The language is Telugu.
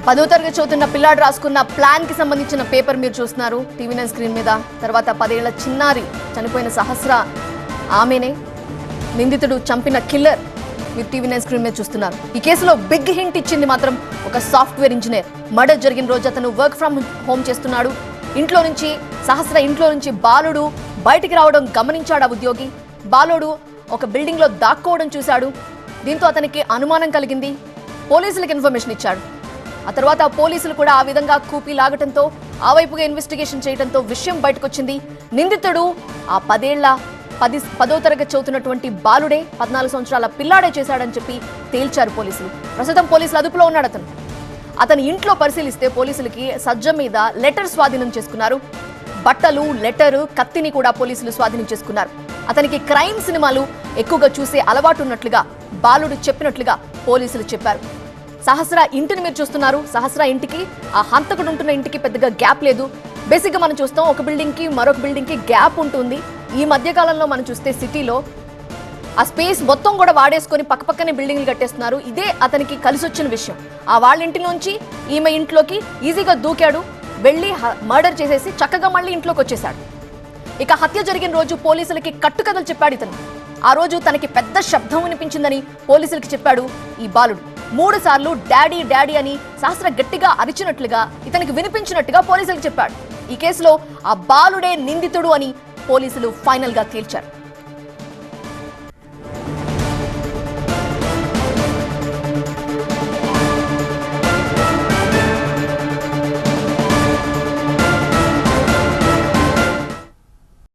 10వ తరగతి చదువుతున్న పిల్లాడు రాసుకున్న ప్లాన్ కి సంబంధించిన పేపర్ మీరు చూస్తున్నారు టీవీ9 స్క్రీన్ మీద. తర్వాత 10 ఏళ్ల చిన్నారి చనిపోయిన సహస్ర ఆమెనే నిందితుడు చంపిన కిల్లర్ మీరు టీవీ9 స్క్రీన్ మీద చూస్తున్నారు. ఈ కేసులో బిగ్ హింట్ ఇచ్చింది మాత్రం ఒక సాఫ్ట్వేర్ ఇంజనీర్. మర్డర్ జరిగిన రోజు అతను వర్క్ ఫ్రమ్ హోమ్ చేస్తున్నాడు. సహస్ర ఇంట్లో నుంచి బాలుడు బయటికి రావడం గమనించాడు ఆ ఉద్యోగి. బాలుడు ఒక బిల్డింగ్ లో దాక్కోవడం చూశాడు. దీంతో అతనికి అనుమానం కలిగింది. పోలీసులకు ఇన్ఫర్మేషన్ ఇచ్చాడు. ఆ తర్వాత పోలీసులు కూడా ఆ విధంగా కూపి లాగటంతో ఆ వైపుగా ఇన్వెస్టిగేషన్ చేయడంతో విషయం బయటకొచ్చింది. నిందితుడు ఆ 10వ తరగతి చదువుతున్నటువంటి బాలుడే, 14 సంవత్సరాల పిల్లాడే చేశాడని చెప్పి తేల్చారు పోలీసులు. ప్రస్తుతం పోలీసులు అదుపులో ఉన్నాడు. అతని ఇంట్లో పరిశీలిస్తే పోలీసులకి సజ్జం మీద లెటర్ స్వాధీనం చేసుకున్నారు. బట్టలు, లెటరు, కత్తిని కూడా పోలీసులు స్వాధీనం చేసుకున్నారు. అతనికి క్రైమ్ సినిమాలు ఎక్కువగా చూసే అలవాటు ఉన్నట్లుగా బాలుడు చెప్పినట్లుగా పోలీసులు చెప్పారు. సహస్ర ఇంటిని మీరు చూస్తున్నారు. సహస్ర ఇంటికి ఆ హంతకుడు ఉంటున్న ఇంటికి పెద్దగా గ్యాప్ లేదు. బేసిక్గా మనం చూస్తాం ఒక బిల్డింగ్ కి మరొక బిల్డింగ్ కి గ్యాప్ ఉంటుంది. ఈ మధ్య కాలంలో మనం చూస్తే సిటీలో ఆ స్పేస్ మొత్తం కూడా వాడేసుకొని పక్కపక్కనే బిల్డింగ్లు కట్టేస్తున్నారు. ఇదే అతనికి కలిసి వచ్చిన విషయం. ఆ వాళ్ళ ఇంటి నుంచి ఈమె ఇంట్లోకి ఈజీగా దూకాడు. వెళ్ళి మర్డర్ చేసేసి చక్కగా మళ్ళీ ఇంట్లోకి వచ్చేసాడు. ఇక హత్య జరిగిన రోజు పోలీసులకి కట్టుకథలు చెప్పాడు ఇతను. ఆ రోజు తనకి పెద్ద శబ్దం వినిపించిందని పోలీసులకి చెప్పాడు ఈ బాలుడు. 3 సార్లు డాడీ డాడీ అని సహస్ర గట్టిగా అరిచినట్లుగా ఇతనికి వినిపించినట్టుగా పోలీసులకు చెప్పాడు. ఈ కేసులో ఆ బాలుడే నిందితుడు అని పోలీసులు ఫైనల్ గా తేల్చారు.